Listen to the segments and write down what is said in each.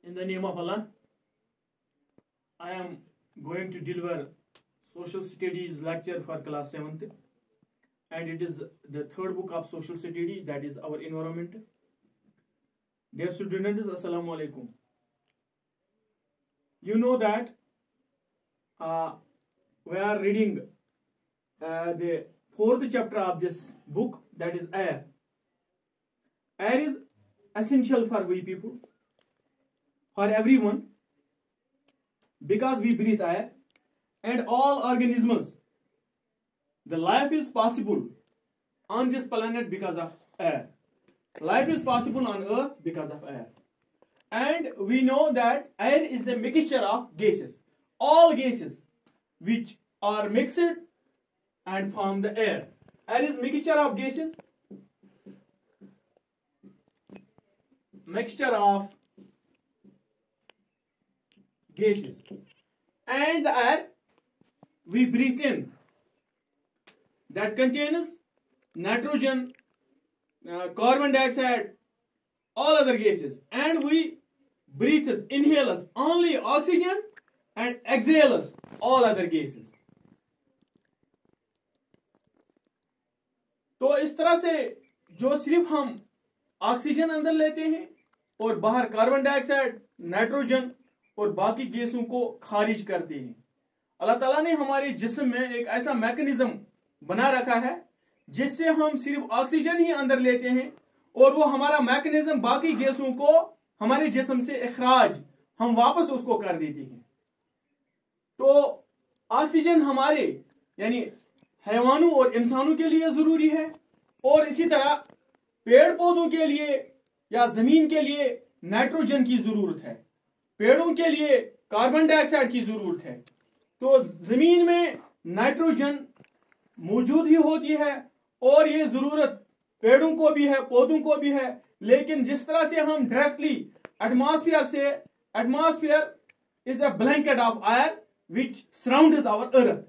In the name of Allah, I am going to deliver social studies lecture for class 7th, and it is the third book of social study, that is our environment. Dear students, Assalamu alaikum. You know that we are reading the fourth chapter of this book, that is air. Air is essential for we people, for everyone, because we breathe air, and all organisms. The life is possible on this planet because of air. Life is possible on earth because of air. And we know that air is a mixture of gases. All gases which are mixed and form the air. Air is mixture of gases. Mixture of gases. And the air we breathe in, that contains nitrogen, carbon dioxide, all other gases, and we breathe, inhale only oxygen and exhale all other gases. तो इस तरह से जो सिर्फ हम oxygen अंदर लेते हैं और बाहर कार्बन डाइऑक्साइड, नाइट्रोजन और बाकी गैसों को खारिज करते हैं, अल्लाह ताला ने हमारे जिस्म में एक ऐसा मैकेनिज्म बना रखा है जिससे हम सिर्फ ऑक्सीजन ही अंदर लेते हैं और वो हमारा मैकेनिज्म बाकी गैसों को हमारे जिस्म से इखराज हम वापस उसको कर देते हैं। तो ऑक्सीजन हमारे यानी हैवानों और इंसानों के लिए जरूरी है, और इसी तरह पेड़ पौधों के लिए या जमीन के लिए नाइट्रोजन की जरूरत है, पेड़ों के लिए कार्बन डाइऑक्साइड की जरूरत है। तो जमीन में नाइट्रोजन मौजूद ही होती है और ये जरूरत पेड़ों को भी है, पौधों को भी है। लेकिन जिस तरह से हम डायरेक्टली एटमॉस्फेयर से, atmosphere is a blanket of air which surrounds our earth,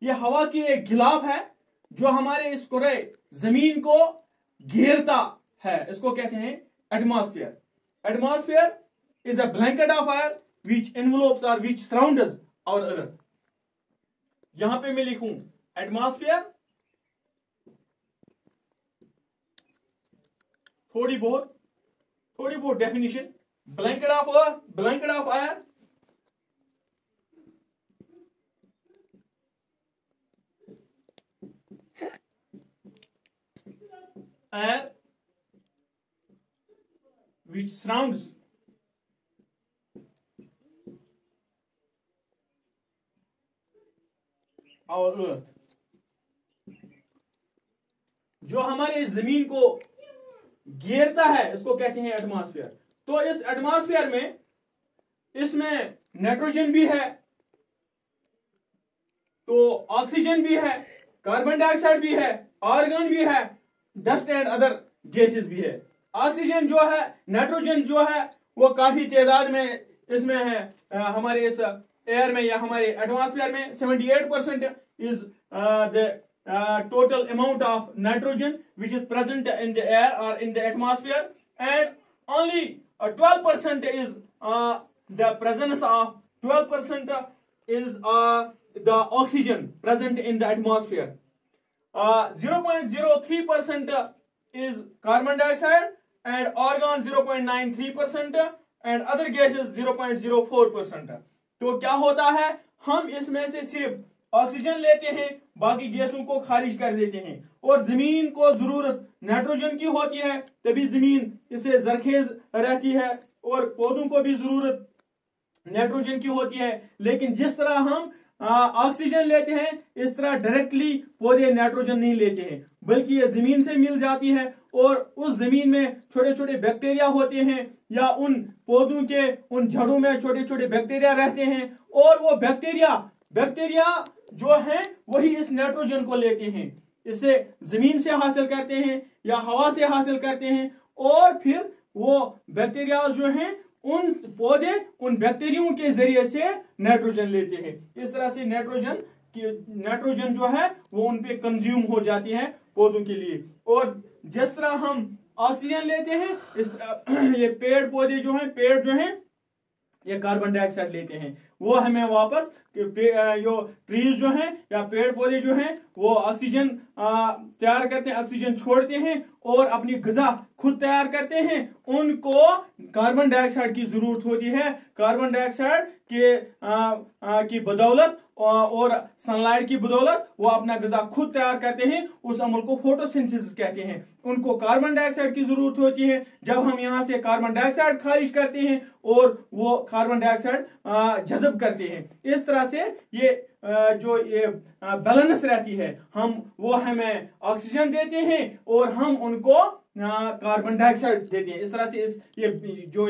ये हवा की एक गिलाफ है जो हमारे इस कुरे जमीन को घेरता है, इसको कहते हैं atmosphere. Atmosphere is a blanket of air which envelopes और विच सराउंड्स आवर अर्थ। यहां पे मैं लिखूं एटमॉस्फेयर, थोड़ी बहुत definition, blanket of earth, blanket of air, air which surrounds our earth, जो हमारे जमीन को घेरता है, इसको कहते हैं एटमॉस्फेयर। तो इस एटमॉस्फेयर में, इसमें नाइट्रोजन भी है, तो ऑक्सीजन भी है, कार्बन डाइऑक्साइड भी है, आर्गन भी है, डस्ट एंड अदर गैसेस भी है। ऑक्सीजन जो है, नाइट्रोजन जो है, वो काफी तादाद में इसमें है हमारे इस एयर में या हमारे एटमॉस्फेयर में। 78% is the total amount of nitrogen which is present in the air or in the atmosphere, and only 12% is the presence of 12% is the oxygen present in the atmosphere. 0.03% is carbon dioxide, and argon 0.93%, and other gases 0.04%. तो क्या होता है, हम इसमें से सिर्फ oxygen लेते हैं, बाकी गैसों को खारिज कर देते हैं, और जमीन को जरूरत नाइट्रोजन की होती है, तभी जमीन इसे जरखेज रहती है, और पौधों को भी जरूरत नाइट्रोजन की होती है। लेकिन जिस तरह हम ऑक्सीजन लेते हैं, इस तरह डायरेक्टली पौधे नाइट्रोजन नहीं लेते हैं, बल्कि ये जमीन से मिल जाती है, और उस जमीन में छोटे छोटे बैक्टीरिया होते हैं, या उन पौधों के उन जड़ों में छोटे छोटे बैक्टीरिया रहते हैं, और वो बैक्टीरिया जो है वही इस नाइट्रोजन को लेते हैं, इसे जमीन से हासिल करते हैं या हवा से हासिल करते हैं, और फिर वो बैक्टीरिया जो हैं उन पौधे उन बैक्टीरियों के जरिए से नाइट्रोजन लेते हैं। इस तरह से नाइट्रोजन जो है वो उन पे कंज्यूम हो जाती है पौधों के लिए। और जिस तरह हम ऑक्सीजन लेते हैं, इस तरह ये पेड़ पौधे जो हैं, पेड़ जो हैं ये कार्बन डाइऑक्साइड लेते हैं, वो हमें वापस जो ट्रीज जो हैं या पेड़ पौधे जो हैं वो ऑक्सीजन तैयार करते हैं, ऑक्सीजन छोड़ते हैं और अपनी ग़िज़ा खुद तैयार करते हैं। उनको कार्बन डाइऑक्साइड की जरूरत होती है। कार्बन डाइऑक्साइड की बदौलत और सनलाइट की बदौलत वो अपना ग़िज़ा खुद तैयार करते हैं। उस अमल को फोटोसिंथेसिस कहते हैं। उनको कार्बन डाइऑक्साइड की जरूरत होती है। जब हम यहाँ से कार्बन डाइऑक्साइड खारिज करते हैं और वो कार्बन डाइऑक्साइड जज़ब करते हैं, इस तरह से ये जो ये बैलेंस रहती है, वो हमें ऑक्सीजन देते हैं और हम उनको कार्बन डाइऑक्साइड देते हैं। इस तरह से ये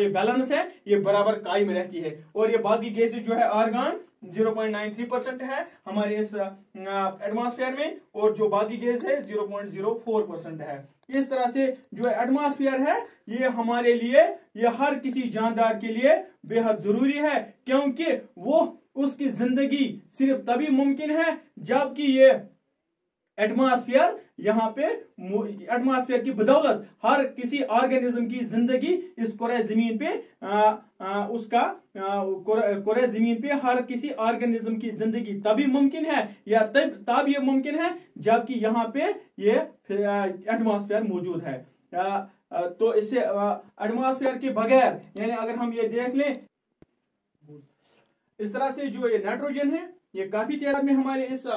बैलेंस है ये बराबर कायम रहती है। और ये बाकी गैसेज जो है आर्गन 0.93% है हमारे इस एटमॉस्फेयर में, और जो बाकी गैस है 0.04% है। इस तरह से जो एटमॉस्फेयर है ये हमारे लिए, ये हर किसी जानदार के लिए बेहद जरूरी है, क्योंकि वो उसकी जिंदगी सिर्फ तभी मुमकिन है जबकि ये एटमॉस्फेयर यहाँ पे एटमॉस्फेयर की बदौलत हर किसी ऑर्गेनिज्म की जिंदगी इस कुरे जमीन पे कुरे जमीन पे हर किसी ऑर्गेनिज्म की जिंदगी तभी मुमकिन है या तब ये मुमकिन है जबकि यहाँ पे ये एटमॉस्फेयर मौजूद है। तो इससे एटमॉस्फेयर के बगैर, यानी अगर हम ये देख लें, इस तरह से जो ये नाइट्रोजन है ये काफी तादाद में हमारे इस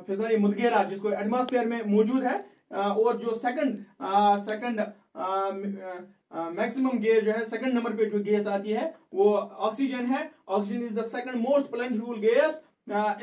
फिजाई मुदगेरा जिसको एटमॉस्फेयर में मौजूद है, और जो सेकंड मैक्सिमम गैस जो है, सेकंड नंबर पे जो गैस आती है वो ऑक्सीजन है। Oxygen is the second most प्लेंटिफुल gas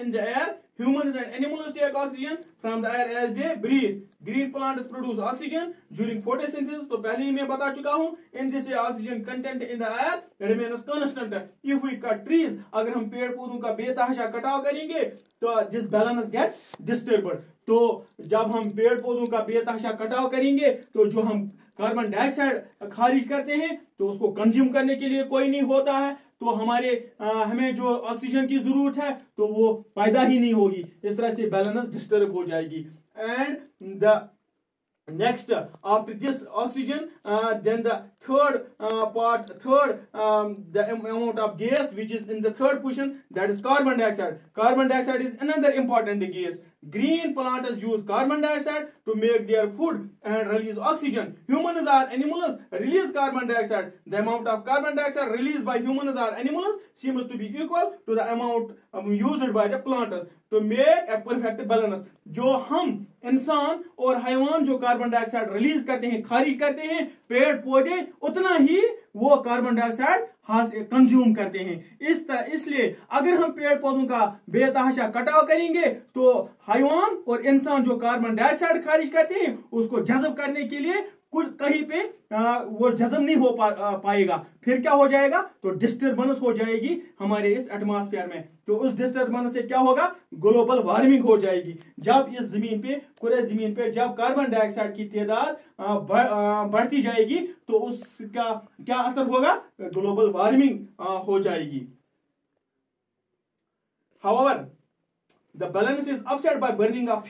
in the air. Humans and animals take oxygen from the air as they breathe. Green plants produce oxygen during photosynthesis. तो पहले ही मैं बता चुका हूँ, in this oxygen content in the air remains constant. If we cut trees, अगर हम पेड़ पौधों का बेतहाशा कटाव करेंगे तो this balance gets disturbed. तो जब हम पेड़ पौधों का बेतहाशा कटाव करेंगे तो जो हम कार्बन डाइऑक्साइड खारिज करते हैं तो उसको कंज्यूम करने के लिए कोई नहीं होता है, तो हमें जो ऑक्सीजन की जरूरत है तो वो पैदा ही नहीं होगी। इस तरह से बैलेंस डिस्टर्ब हो जाएगी। And the next after this oxygen then the third the amount of gas which is in the third position, that is carbon dioxide. Carbon dioxide is another important gas. Green plants use carbon dioxide to make their food and release oxygen. Humans or animals release carbon dioxide. The amount of carbon dioxide released by humans or animals seems to be equal to the amount used by the plants to make a perfect balance. जो हम इंसान और हैवान जो carbon dioxide release करते हैं, खारिज करते हैं, पेड़ पौधे उतना ही वो कार्बन डाइऑक्साइड कंज्यूम करते हैं। इसलिए अगर हम पेड़ पौधों का बेतहाशा कटाव करेंगे तो हैवान और इंसान जो कार्बन डाइऑक्साइड खारिज करते हैं उसको जज़ब करने के लिए कुछ कहीं पे वो जज़ब नहीं हो पाएगा। फिर क्या हो जाएगा, तो डिस्टर्बेंस हो जाएगी हमारे इस एटमॉस्फेयर में। तो उस डिस्टर्बेंस से क्या होगा, ग्लोबल वार्मिंग हो जाएगी। जब इस जमीन पे, पूरे जमीन पे जब कार्बन डाइऑक्साइड की तादाद बढ़ती जाएगी तो उसका क्या असर होगा, ग्लोबल वार्मिंग हो जाएगी। However, the balance is upset by burning of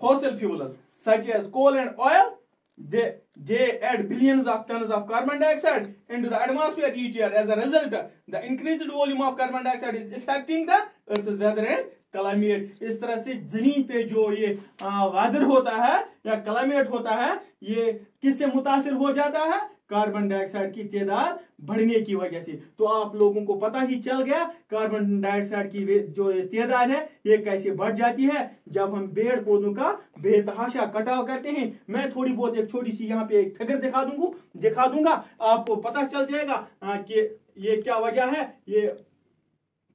fossil fuels such as coal and oil. They add billions of tons of carbon dioxide into the atmosphere each year. As a result, the increased volume of carbon dioxide is affecting the Earth's weather and climate. इस तरह से जमीन पे जो ये weather होता है या क्लाइमेट होता है, ये किससे मुतासिर हो जाता है, कार्बन डाइऑक्साइड की तादाद बढ़ने की वजह से। तो आप लोगों को पता ही चल गया कार्बन डाइऑक्साइड की जो तादाद है ये कैसे बढ़ जाती है जब हम पेड़ पौधों का बेतहाशा कटाव करते हैं। मैं थोड़ी बहुत एक छोटी सी यहाँ पे एक फिगर दिखा दूंगा, आपको पता चल जाएगा कि ये क्या वजह है, ये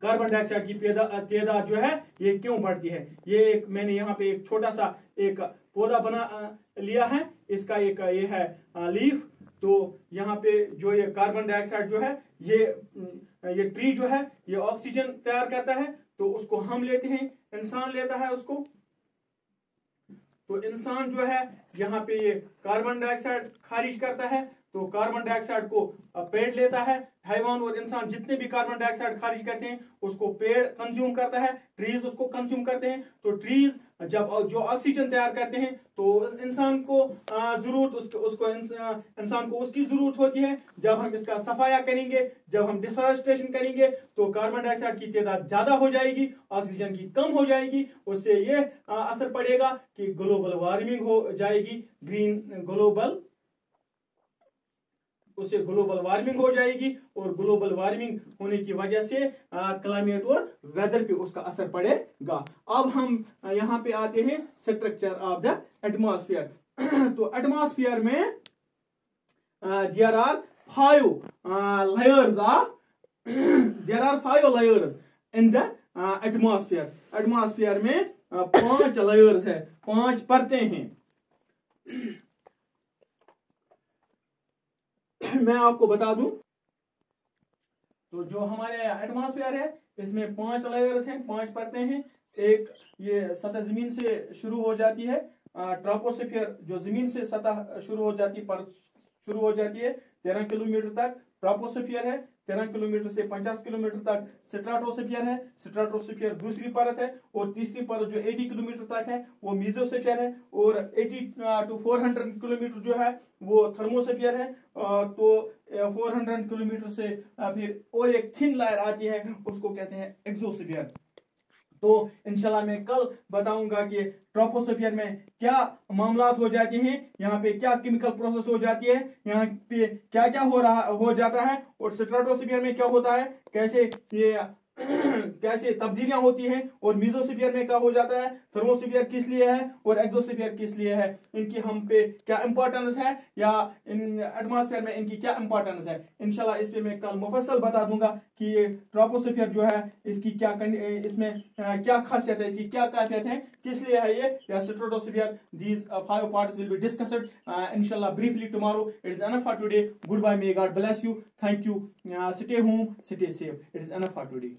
कार्बन डाइऑक्साइड की तादाद जो है ये क्यों बढ़ती है। ये मैंने यहाँ पे एक छोटा सा एक पौधा बना लिया है, इसका ये है लीफ। तो यहाँ पे जो ये कार्बन डाइऑक्साइड जो है ये ट्री जो है ये ऑक्सीजन तैयार करता है, तो उसको हम लेते हैं, इंसान लेता है उसको। तो इंसान जो है यहाँ पे ये कार्बन डाइऑक्साइड खारिज करता है, तो कार्बन डाइऑक्साइड को पेड़ लेता है, हैवान और इंसान जितने भी कार्बन डाइऑक्साइड खारिज करते हैं उसको पेड़ कंज्यूम करता है, ट्रीज उसको कंज्यूम करते हैं। तो ट्रीज जब जो ऑक्सीजन तैयार करते हैं तो इंसान को जरूरत उसको इंसान को उसकी जरूरत होती है। जब हम इसका सफाया करेंगे, जब हम डिफॉरेस्टेशन करेंगे तो कार्बन डाइऑक्साइड की तादाद ज्यादा हो जाएगी, ऑक्सीजन की कम हो जाएगी। उससे ये असर पड़ेगा कि ग्लोबल वार्मिंग हो जाएगी, उससे ग्लोबल वार्मिंग हो जाएगी और ग्लोबल वार्मिंग होने की वजह से क्लाइमेट और वेदर पे उसका असर पड़ेगा। अब हम यहाँ पे आते हैं स्ट्रक्चर ऑफ द एटमॉस्फेयर। तो एटमॉस्फेयर में there are 5 layers in the atmosphere. Atmosphere में 5 लेयर्स है, 5 परतें हैं। मैं आपको बता दूं तो जो हमारे एटमॉस्फेयर है इसमें 5 लेयर्स हैं, 5 परतें हैं। एक ये सतह जमीन से शुरू हो जाती है, ट्रोपोस्फेयर जो जमीन से सतह शुरू हो जाती है 13 किलोमीटर तक ट्रोपोस्फेयर है, 13 किलोमीटर से 50 किलोमीटर तक स्ट्राटोस्फेयर है। स्ट्राटोस्फेयर दूसरी परत है और तीसरी परत जो 80 किलोमीटर तक है वो मेसोस्फेयर है और 80 to 400 किलोमीटर जो है वो थर्मोस्फेयर है। तो 400 किलोमीटर से फिर और एक थिन लेयर आती है, उसको कहते हैं एक्सोस्फेयर। तो इंशाल्लाह मैं कल बताऊंगा कि ट्रोपोस्फेयर में क्या मामलात हो जाते हैं, यहाँ पे क्या केमिकल प्रोसेस हो जाती है, यहाँ पे क्या क्या हो जाता है और स्ट्रेटोस्फेयर में क्या होता है, कैसे तब्दीलियां होती हैं और मेसोस्फीयर में क्या हो जाता है, थर्मोस्फीयर किस लिए है और एक्सोस्फीयर किस लिए है, इनकी हम पे क्या इंपॉर्टेंस है या इन एटमॉस्फेयर में इनकी क्या इंपॉर्टेंस है। इंशाल्लाह इस पे मैं कल मुफस्सल बता दूंगा कि ये ट्रोपोस्फीयर जो है इसकी क्या इसमें क्या खासियत है, इसकी क्या कैफियत है, किस लिए है ये, या stratosphere. These 5 parts will be discussed inshallah briefly tomorrow. It is enough for today. Goodbye, may God bless you. Thank you. Stay home, stay safe. It is enough for today.